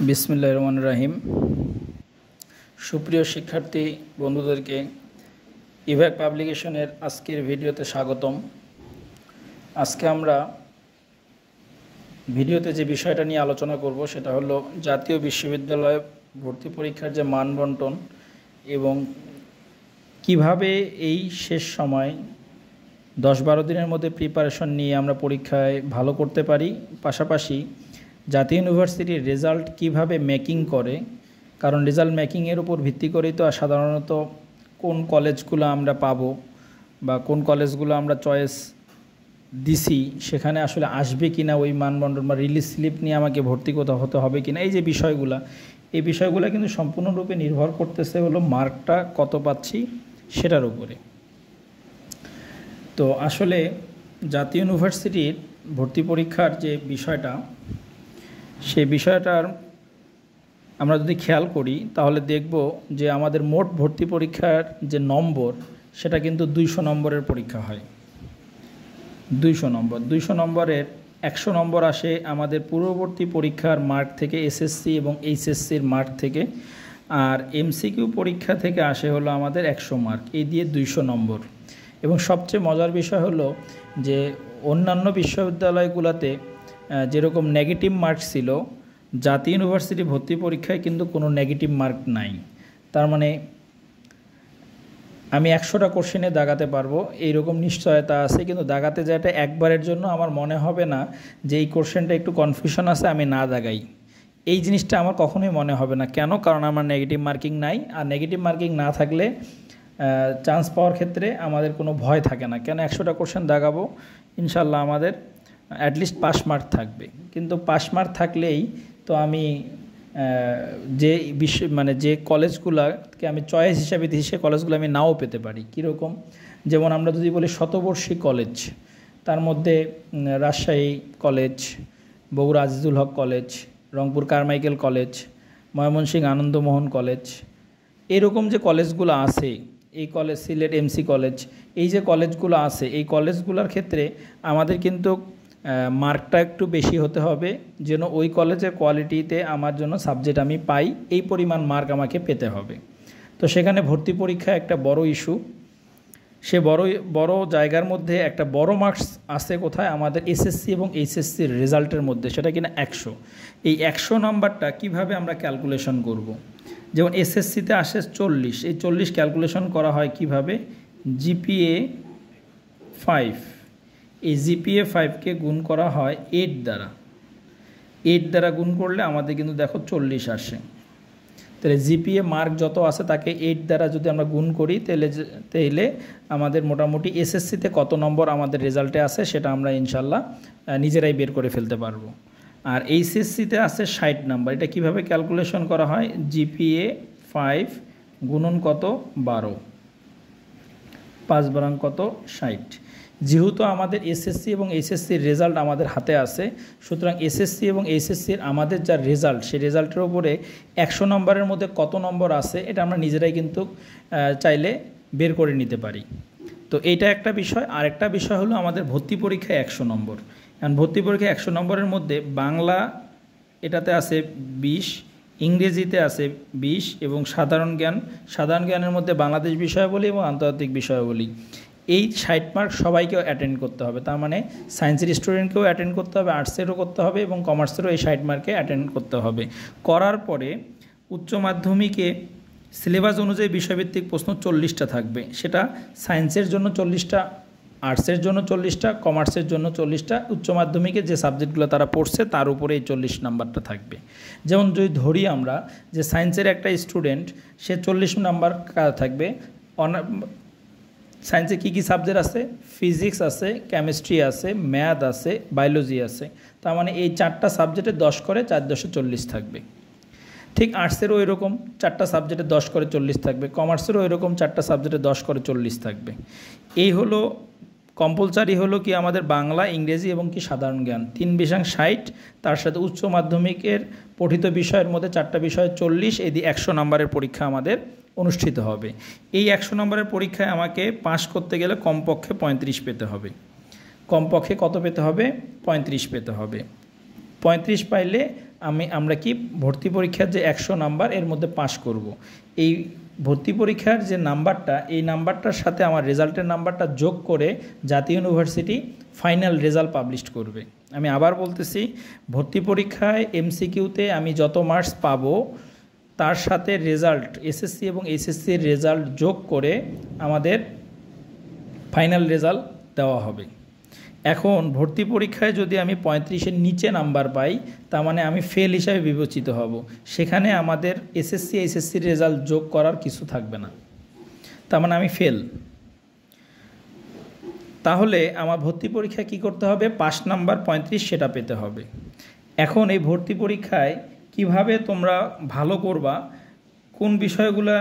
বিসমিল্লাহির রহমানির রহিম। সুপ্রিয় শিক্ষার্থী বন্ধুদেরকে ইভ্যাক পাবলিকেশনের আজকের ভিডিওতে স্বাগতম। আজকে আমরা ভিডিওতে যে বিষয়টা নিয়ে আলোচনা করব সেটা হলো জাতীয় বিশ্ববিদ্যালয় ভর্তি পরীক্ষার যে মান বণ্টন এবং কিভাবে এই শেষ সময় 10-12 দিনের মধ্যে প্রিপারেশন নিয়ে আমরা পরীক্ষায় ভালো করতে পারি। পাশাপাশি জাতীয় ইউনিভার্সিটির রেজাল্ট কিভাবে মেকিং করে, কারণ রেজাল্ট মেকিংয়ের উপর ভিত্তি করেই তো সাধারণত কোন কলেজগুলো আমরা পাবো বা কোন কলেজগুলো আমরা চয়েস দিছি সেখানে আসলে আসবে কি না ওই মানবন্ধন বা রিলিজ স্লিপ নিয়ে আমাকে ভর্তি হতে হবে কি না, এই যে এই বিষয়গুলো কিন্তু সম্পূর্ণরূপে নির্ভর করতেছে হলো মার্কটা কত পাচ্ছি সেটার উপরে। তো আসলে জাতীয় ইউনিভার্সিটির ভর্তি পরীক্ষার যে বিষয়টা, সেই বিষয়টার আমরা যদি খেয়াল করি তাহলে দেখব যে আমাদের মোট ভর্তি পরীক্ষার যে নম্বর সেটা কিন্তু 200 নম্বরের পরীক্ষা হয়। 200 নম্বরের 100 নম্বর আসে আমাদের পূর্ববর্তী পরীক্ষার মার্ক থেকে, এসএসসি এবং এইচএসসির মার্ক থেকে, আর এমসিকিউ পরীক্ষা থেকে আসে হলো আমাদের 100 মার্ক, এই দিয়ে 200 নম্বর। এবং সবচেয়ে মজার বিষয় হলো যে অন্যান্য বিশ্ববিদ্যালয়গুলোতে যেরকম নেগেটিভ মার্ক ছিল, জাতীয় ইউনিভার্সিটি ভর্তি পরীক্ষায় কিন্তু কোনো নেগেটিভ মার্ক নাই। তার মানে আমি 100টা কোশ্চেনে দাগাতে পারবো এইরকম নিশ্চয়তা আছে, কিন্তু দাগাতে যাওয়াটা একবারের জন্য আমার মনে হবে না যে এই কোশ্চেনটা একটু কনফিউশন আছে আমি না দাগাই, এই জিনিসটা আমার কখনোই মনে হবে না। কেন? কারণ আমার নেগেটিভ মার্কিং নাই, আর নেগেটিভ মার্কিং না থাকলে চান্স পাওয়ার ক্ষেত্রে আমাদের কোনো ভয় থাকে না। কেন 100টা কোশ্চেন দাগাবো, ইনশাল্লাহ আমাদের অ্যাটলিস্ট পাস মার্ক থাকবে। কিন্তু পাস মার্ক থাকলেই তো আমি যে যে কলেজগুলোকে আমি চয়েস হিসাবে দিই সে কলেজগুলো আমি নাও পেতে পারি। কীরকম? যেমন আমরা যদি বলি শতবর্ষী কলেজ, তার মধ্যে Rajshahi college, Bogura Azizul Haque college, Rangpur Carmichael college, Mymensingh Anandamohan college, এরকম যে কলেজগুলো আছে, এই কলেজ, সিলেট এমসি কলেজ, এই যে কলেজগুলো আছে, এই কলেজগুলোর ক্ষেত্রে আমাদের কিন্তু মার্কটা একটু বেশি হতে হবে যেন ওই কলেজের কোয়ালিটিতে আমার জন্য সাবজেক্ট আমি পাই, এই পরিমাণ মার্ক আমাকে পেতে হবে। তো সেখানে ভর্তি পরীক্ষা একটা বড় ইস্যু। সে বড় জায়গার মধ্যে একটা বড় মার্কস আছে কোথায়? আমাদের এসএসসি এবং এইচএসসির রেজাল্টের মধ্যে, সেটা কিনা 100। এই 100 নাম্বারটা কিভাবে আমরা ক্যালকুলেশন করব? যেমন এসএসসিতে আসে 40, এই 40 ক্যালকুলেশন করা হয় কিভাবে? জিপিএ 5, এই জিপিএ 5কে গুণ করা হয় 8 দ্বারা। 8 দ্বারা গুণ করলে আমাদের কিন্তু দেখো 40 আসে। তাহলে জিপিএ মার্ক যত আছে তাকে 8 দ্বারা যদি আমরা গুণ করি তাহলে আমাদের মোটামুটি এসএসসিতে কত নম্বর আমাদের রেজাল্টে আছে সেটা আমরা ইনশাল্লাহ নিজেরাই বের করে ফেলতে পারবো। আর এইচএসসিতে আছে 60 নাম্বার। এটা কিভাবে ক্যালকুলেশন করা হয়? জিপিএ 5 গুণন কত? 12, 5 বারাং কত? 60। যেহেতু আমাদের এসএসসি এবং এইচএসসির রেজাল্ট আমাদের হাতে আছে, সুতরাং এসএসসি এবং এইচএসসির আমাদের যা রেজাল্ট, সেই রেজাল্টের উপরে 100 নম্বরের মধ্যে কত নম্বর আছে এটা আমরা নিজেরাই কিন্তু চাইলে বের করে নিতে পারি। তো এইটা একটা বিষয়। আর একটা বিষয় হলো আমাদের ভর্তি পরীক্ষায় 100 নম্বর। কারণ ভর্তি পরীক্ষায় 100 নম্বরের মধ্যে বাংলা এটাতে আছে 20, ইংরেজিতে আছে 20 এবং সাধারণ জ্ঞানের মধ্যে বাংলাদেশ বিষয়াবলী এবং আন্তর্জাতিক বিষয়াবলী, এই 60 মার্ক সবাইকেও অ্যাটেন্ড করতে হবে। তার মানে সায়েন্সের স্টুডেন্টকেও অ্যাটেন্ড করতে হবে, আর্টসেরও করতে হবে এবং কমার্সেরও এই 60 মার্কে অ্যাটেন্ড করতে হবে। করার পরে উচ্চ মাধ্যমিকে সিলেবাস অনুযায়ী বিষয়ভিত্তিক প্রশ্ন 40টা থাকবে। সেটা সায়েন্সের জন্য 40টা, আর্টসের জন্য 40টা, কমার্সের জন্য 40টা, উচ্চ মাধ্যমিকে যে সাবজেক্টগুলো তারা পড়ছে তার উপরে এই 40 নাম্বারটা থাকবে। যেমন যদি ধরি আমরা যে সায়েন্সের একটা স্টুডেন্ট, সে 40 নাম্বার থাকবে। সায়েন্সে কী কী সাবজেক্ট আছে? ফিজিক্স আছে, কেমিস্ট্রি আছে, ম্যাথ আছে, বায়োলজি আছে। তার মানে এই 4টা সাবজেক্টে 10 করে 4 × 10 = 40 থাকবে। ঠিক আর্টসেরও এরকম 4টা সাবজেক্টে 10 করে 40 থাকবে, কমার্সেরও এরকম 4টা সাবজেক্টে 10 করে 40 থাকবে। এই হলো কম্পালসারি হলো কি আমাদের বাংলা, ইংরেজি এবং কি সাধারণ জ্ঞান 3 বিশাং 60, তার সাথে উচ্চ মাধ্যমিকের পঠিত বিষয়ের মধ্যে 4টা বিষয় 40, এই দিয়ে 100 নম্বরের পরীক্ষা আমাদের অনুষ্ঠিত হবে। এই 100 নম্বরের পরীক্ষায় আমাকে পাস করতে গেলে কমপক্ষে 35 পেতে হবে। কমপক্ষে কত পেতে হবে? 35 পেতে হবে। 35 পাইলে আমরা কি ভর্তি পরীক্ষার যে 100 নাম্বার এর মধ্যে পাস করব। এই ভর্তি পরীক্ষার যে নাম্বারটা, এই নাম্বারটার সাথে আমার রেজাল্টের নাম্বারটা যোগ করে জাতীয় ইউনিভার্সিটি ফাইনাল রেজাল্ট পাবলিশ করবে। আমি আবার বলতেছি, ভর্তি পরীক্ষায় এমসিকিউতে আমি যত মার্কস পাবো তার সাথে রেজাল্ট, এসএসসি এবং এইচএসসির রেজাল্ট যোগ করে আমাদের ফাইনাল রেজাল্ট দেওয়া হবে। এখন ভর্তি পরীক্ষায় যদি আমি 35-এর নিচে নাম্বার পাই, তার মানে আমি ফেল হিসাবে বিবেচিত হব। সেখানে আমাদের এসএসসি এইচএসসির রেজাল্ট যোগ করার কিছু থাকবে না, তার মানে আমি ফেল। তাহলে আমার ভর্তি পরীক্ষায় কি করতে হবে? পাস নাম্বার 35 সেটা পেতে হবে। এখন এই ভর্তি পরীক্ষায় কিভাবে তোমরা ভালো করবা, কোন বিষয়গুলা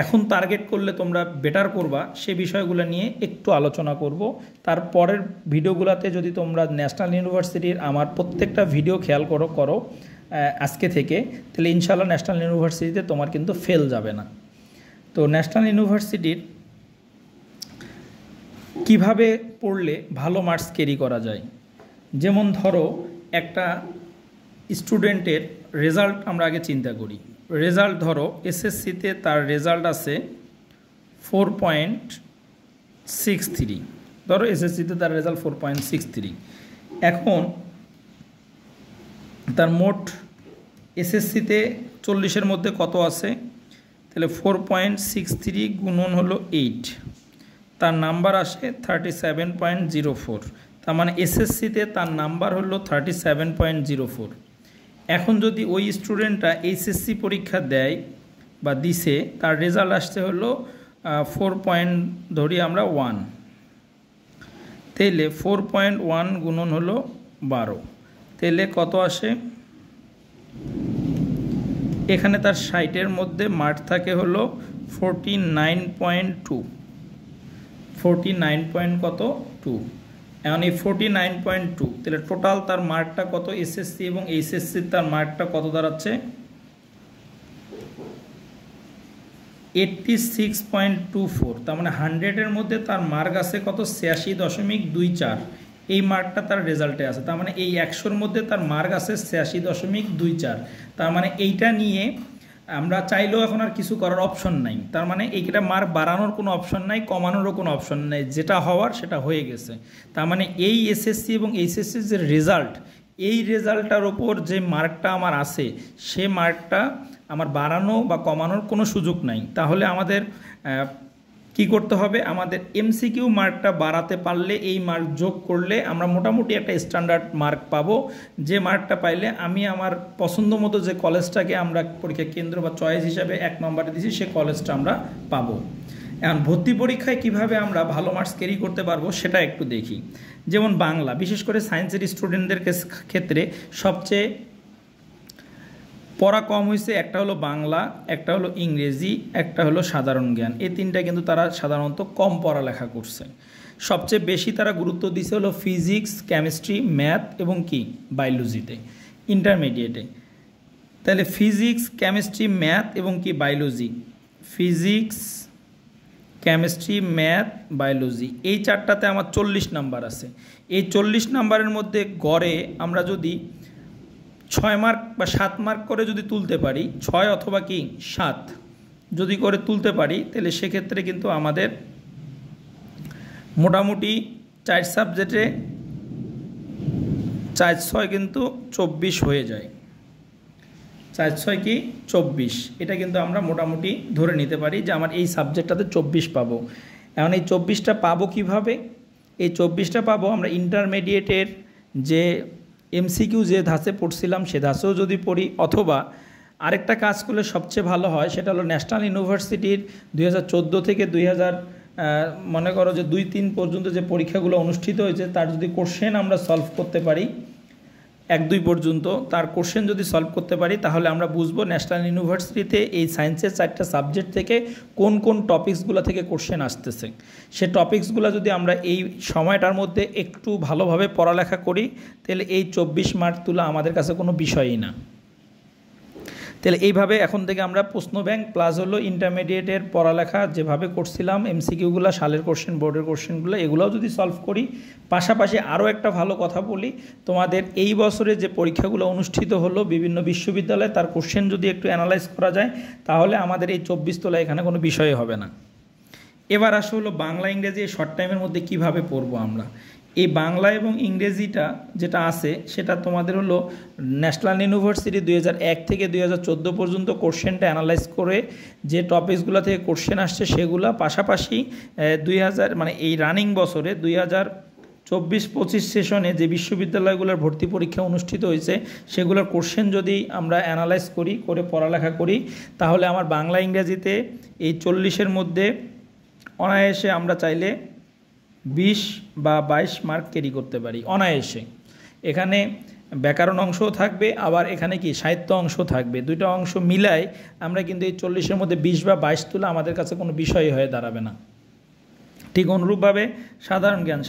এখন টার্গেট করলে তোমরা বেটার করবা, সে বিষয়গুলো নিয়ে একটু আলোচনা করব। তারপরের ভিডিওগুলোতে যদি তোমরা ন্যাশনাল ইউনিভার্সিটির আমার প্রত্যেকটা ভিডিও খেয়াল করো আজকে থেকে, তাহলে ইনশাআল্লাহ ন্যাশনাল ইউনিভার্সিটিতে তোমার কিন্তু ফেল যাবে না। তো ন্যাশনাল ইউনিভার্সিটির কিভাবে পড়লে ভালো মার্কস ক্যারি করা যায়, যেমন ধরো একটা স্টুডেন্টের রেজাল্ট আমরা আগে চিন্তা করি। রেজাল্ট ধরো এসএসসিতে তার রেজাল্ট আছে 4.63, ধরো এসএসসিতে তার রেজাল্ট 4.63। এখন তার মোট এসএসসিতে 40-এর মধ্যে কত আছে? তাহলে 4.63 গুণন হলো 8, তার নাম্বার আসে 37.04। তার মানে এসএসসিতে তার নাম্বার হলো 37.04। এখন যদি ওই স্টুডেন্টটা এইচএসসি পরীক্ষা দেয় বা দিছে, তার রেজাল্ট আসছে হলো 4. ধরি আমরা 1, তাইলে 4.1 গুণন হলো 12, তাইলে কত আসে? এখানে তার 60-এর মধ্যে মার্ক থাকে হলো 49.2, 49.2। এখন এই 49.2, তাহলে টোটাল তার মার্কটা কত? এসএসসি এবং এইচএসসির তার মার্কটা কত দাঁড়াচ্ছে? 86.24। তার মানে 100-এর মধ্যে তার মার্ক আছে কত? 86.24। এই মার্কটা তার রেজাল্টে আছে। তার মানে এই 100-র মধ্যে তার মার্ক আছে 86.24। তার মানে এইটা নিয়ে আমরা চাইলেও এখন আর কিছু করার অপশন নাই। তার মানে এইটা মার্ক বাড়ানোর কোনো অপশন নাই, কমানোরও কোনো অপশন নাই, যেটা হওয়ার সেটা হয়ে গেছে। তার মানে এই এসএসসি এবং এইচএসসির যে রেজাল্ট, এই রেজাল্টটার ওপর যে মার্কটা আমার আছে, সে মার্কটা আমার বাড়ানো বা কমানোর কোনো সুযোগ নাই। তাহলে আমাদের কি করতে হবে? আমাদের এমসিকিউ মার্কটা বাড়াতে পারলে, এই মার্ক যোগ করলে আমরা মোটামুটি একটা স্ট্যান্ডার্ড মার্ক পাবো, যে মার্কটা পাইলে আমি আমার পছন্দ মতো যে কলেজটাকে আমরা পরীক্ষা কেন্দ্র বা চয়েস হিসাবে 1 নম্বরে দিছি, সে কলেজটা আমরা পাবো। এখন ভর্তি পরীক্ষায় কিভাবে আমরা ভালো মার্কস ক্যারি করতে পারবো সেটা একটু দেখি। যেমন বাংলা, বিশেষ করে সায়েন্সের স্টুডেন্টদের ক্ষেত্রে সবচেয়ে পড়া কম হয়েছে, একটা হলো বাংলা, একটা হলো ইংরেজি, একটা হলো সাধারণ জ্ঞান। এই তিনটা কিন্তু তারা সাধারণত কম পড়ালেখা করছে। সবচেয়ে বেশি তারা গুরুত্ব দিছে হলো ফিজিক্স, কেমিস্ট্রি, ম্যাথ এবং কি বায়োলজিতে, ইন্টারমিডিয়েটে। তাহলে ফিজিক্স, কেমিস্ট্রি, ম্যাথ এবং কি biology, physics, chemistry, math, biology, এই চারটাতে আমার 40 নাম্বার আছে। এই 40 নাম্বারের মধ্যে গড়ে আমরা যদি 6 মার্ক বা 7 মার্ক করে যদি তুলতে পারি, 6 অথবা কি 7 যদি করে তুলতে পারি, তাহলে সেক্ষেত্রে কিন্তু আমাদের মোটামুটি 4 সাবজেক্টে 4-6 কিন্তু 24 হয়ে যায়। 4-6 কি 24, এটা কিন্তু আমরা মোটামুটি ধরে নিতে পারি যে আমার এই সাবজেক্টটাতে 24 পাবো। এখন এই 24টা পাবো কিভাবে? এই 24টা পাবো আমরা ইন্টারমিডিয়েটের যে এমসিকিউ যে ধাঁচে পড়ছিলাম সে ধাঁচেও যদি পড়ি, অথবা আরেকটা কাজ করলে সবচেয়ে ভালো হয়, সেটা হলো ন্যাশনাল ইউনিভার্সিটির 2014 থেকে 2000 মনে করো যে 2-3 পর্যন্ত যে পরীক্ষাগুলো অনুষ্ঠিত হয়েছে, তার যদি কোশ্চেন আমরা সলভ করতে পারি, 1-2 পর্যন্ত তার কোশ্চেন যদি সলভ করতে পারি, তাহলে আমরা বুঝবো ন্যাশনাল ইউনিভার্সিটিতে এই সায়েন্সের 4টা সাবজেক্ট থেকে কোন কোন টপিকসগুলো থেকে কোশ্চেন আসতেছে। সে টপিকসগুলো যদি আমরা এই সময়টার মধ্যে একটু ভালোভাবে পড়ালেখা করি, তাহলে এই 24 মার্ক তোলা আমাদের কাছে কোনো বিষয়ই না। তো তাহলে এইভাবে এখন থেকে আমরা প্রশ্ন ব্যাংক প্লাস হলো ইন্টারমিডিয়েটের পড়ালেখা যেভাবে করছিলাম এমসিকিউগুলো, সালের কোশ্চেন, বোর্ডের কোশ্চেনগুলো, এগুলোও যদি সলভ করি, পাশাপাশি আরও একটা ভালো কথা বলি, তোমাদের এই বছরে যে পরীক্ষাগুলো অনুষ্ঠিত হলো বিভিন্ন বিশ্ববিদ্যালয়ে, তার কোশ্চেন যদি একটু অ্যানালাইজ করা যায়, তাহলে আমাদের এই 24 তোলা এখানে কোনো বিষয় হবে না। এবার আসলে হলো বাংলা ইংরেজি এই শর্ট টাইমের মধ্যে কিভাবে পড়বো আমরা। এই বাংলা এবং ইংরেজিটা যেটা আছে সেটা তোমাদের হলো ন্যাশনাল ইউনিভার্সিটি 2001 থেকে 2014 পর্যন্ত কোশ্চেনটা অ্যানালাইজ করে যে টপিকসগুলো থেকে কোশ্চেন আসছে সেগুলো, পাশাপাশি 2000 মানে এই রানিং বছরে 2024-25 সেশনে যে বিশ্ববিদ্যালয়গুলোর ভর্তি পরীক্ষা অনুষ্ঠিত হয়েছে সেগুলোর কোশ্চেন যদি আমরা অ্যানালাইজ করি, করে পড়ালেখা করি, তাহলে আমার বাংলা ইংরেজিতে এই 40-এর মধ্যে অনায়াসে আমরা চাইলে 20 বা 22 মার্ক ক্যারি করতে পারি অনায়াসে। এখানে ব্যাকরণ অংশও থাকবে, আবার এখানে কি সাহিত্য অংশ থাকবে, দুইটা অংশ মিলাই আমরা কিন্তু এই 40-এর মধ্যে 20 বা 22 তোলা আমাদের কাছে কোনো বিষয় হয়ে দাঁড়াবে না। ঠিক অনুরূপভাবে সাধারণ জ্ঞান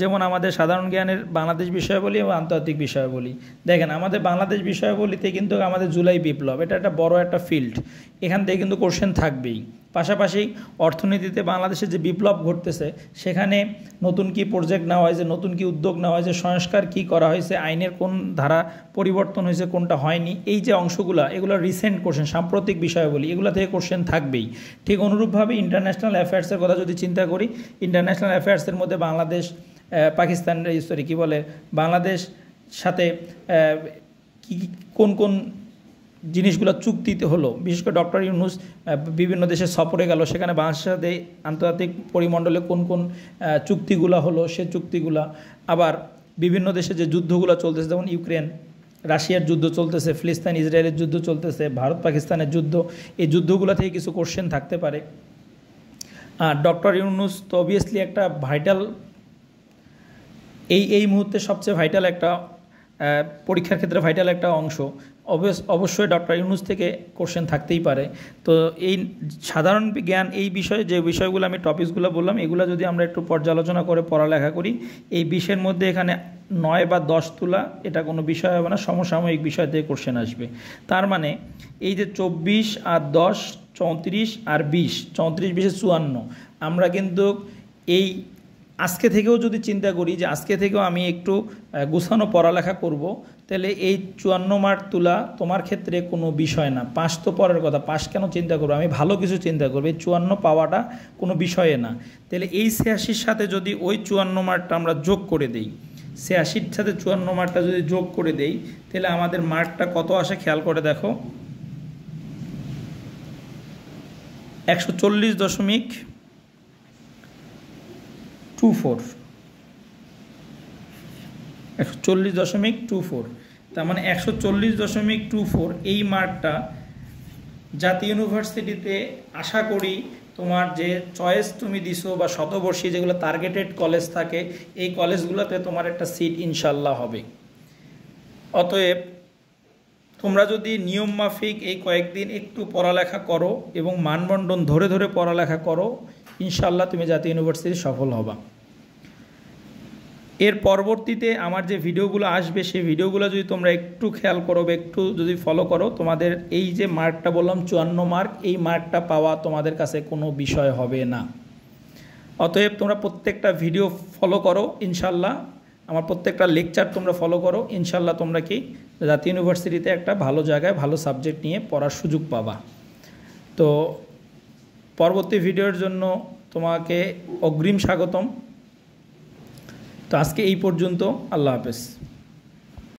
যেমন আমাদের সাধারণ জ্ঞানের বাংলাদেশ বিষয়াবলী এবং আন্তর্জাতিক বিষয়াবলী। দেখেন আমাদের বাংলাদেশ বিষয়াবলীতে কিন্তু আমাদের জুলাই বিপ্লব, এটা একটা বড় একটা ফিল্ড, এখান থেকে কিন্তু কোশ্চেন থাকবেই। পাশাপাশি অর্থনীতিতে বাংলাদেশে যে বিপ্লব ঘটতেছে সেখানে নতুন কি প্রজেক্ট নেওয়া হয়েছে, নতুন কি উদ্যোগ নেওয়া হয়েছে, সংস্কার কি করা হয়েছে, আইনের কোন ধারা পরিবর্তন হয়েছে, কোনটা হয়নি, এই যে অংশগুলো, এগুলো রিসেন্ট কোশ্চেন, সাম্প্রতিক বিষয়াবলী, এগুলো থেকে কোশ্চেন থাকবেই। ঠিক অনুরূপভাবে ইন্টারন্যাশনাল অ্যাফেয়ার্সের কথা যদি চিন্তা করি, ইন্টারন্যাশনাল অ্যাফেয়ার্সের মধ্যে বাংলাদেশ পাকিস্তান বাংলাদেশ সাথে কোন জিনিসগুলো চুক্তিতে হলো, বিশেষ করে ডক্টর ইউনূস বিভিন্ন দেশে সফরে গেল, সেখানে বাংলাদেশের সাথে আন্তর্জাতিক পরিমণ্ডলে কোন চুক্তিগুলো হলো, সে চুক্তিগুলা, আবার বিভিন্ন দেশে যে যুদ্ধগুলো চলতেছে, যেমন ইউক্রেন রাশিয়ার যুদ্ধ চলতেছে, ফিলিস্তিন ইসরায়েলের যুদ্ধ চলতেছে, ভারত পাকিস্তানের যুদ্ধ, এই যুদ্ধগুলো থেকে কিছু কোশ্চেন থাকতে পারে। আর ডক্টর ইউনূস তো অবভিয়াসলি একটা ভাইটাল, এই মুহূর্তে সবচেয়ে ভাইটাল একটা পরীক্ষার ক্ষেত্রে ভাইটাল একটা অংশ, অবশ্যই ডক্টর ইউনূস থেকে কোশ্চেন থাকতেই পারে। তো এই সাধারণ জ্ঞান এই বিষয়ে যে বিষয়গুলো আমি টপিকসগুলো বললাম, এগুলো যদি আমরা একটু পর্যালোচনা করে পড়ালেখা করি, এই বিষয়ের মধ্যে এখানে 9 বা 10 তোলা এটা কোনো বিষয় হবে না, সমসাময়িক বিষয় থেকে কোশ্চেন আসবে। তার মানে এই যে 24 আর 10, 34 আর 20, 34, 20, 54, আমরা কিন্তু এই আজকে থেকেও যদি চিন্তা করি যে আজকে থেকেও আমি একটু গুছানো পড়ালেখা করব, তাহলে এই 54 মার্ক তোলা তোমার ক্ষেত্রে কোনো বিষয় না। পাস তো পরের কথা, পাস কেন চিন্তা করবো, আমি ভালো কিছু চিন্তা করবো, এই 54 পাওয়াটা কোনো বিষয়ে না। তাহলে এই 86-র সাথে যদি ওই 54 মার্কটা আমরা যোগ করে দিই, 86-র সাথে 54 মার্কটা যদি যোগ করে দেই, তাহলে আমাদের মার্কটা কত আসে খেয়াল করে দেখো, 140.24, তার মানে 140.24 এই মার্কটা জাতীয় ইউনিভার্সিটিতে আশা করি তোমার যে চয়েস তুমি দিছো বা শতবর্ষী যেগুলো টার্গেটেড কলেজ থাকে, এই কলেজগুলোতে তোমার একটা সিট ইনশাল্লাহ হবে। অতএব তোমরা যদি নিয়ম মাফিক এই কয়েকদিন একটু পড়ালেখা করো এবং মানবন্ধন ধরে ধরে পড়ালেখা করো, ইনশাল্লাহ তুমি জাতীয় ইউনিভার্সিটি সফল হবা। এর পরবর্তীতে আমার যে ভিডিওগুলো আসবে সেই ভিডিওগুলো যদি তোমরা একটু খেয়াল করো বা একটু যদি ফলো করো, তোমাদের এই যে মার্কটা বললাম 54 মার্ক, এই মার্কটা পাওয়া তোমাদের কাছে কোনো বিষয় হবে না। অতএব তোমরা প্রত্যেকটা ভিডিও ফলো করো ইনশাল্লাহ, আমার প্রত্যেকটা লেকচার তোমরা ফলো করো, ইনশাল্লাহ তোমরা কি জাতীয় ইউনিভার্সিটিতে একটা ভালো জায়গায় ভালো সাবজেক্ট নিয়ে পড়ার সুযোগ পাবা। তো পরবর্তী ভিডিওর জন্য তোমাকে অগ্রিম স্বাগতম। তো আজকে এই পর্যন্ত, আল্লাহ হাফেজ।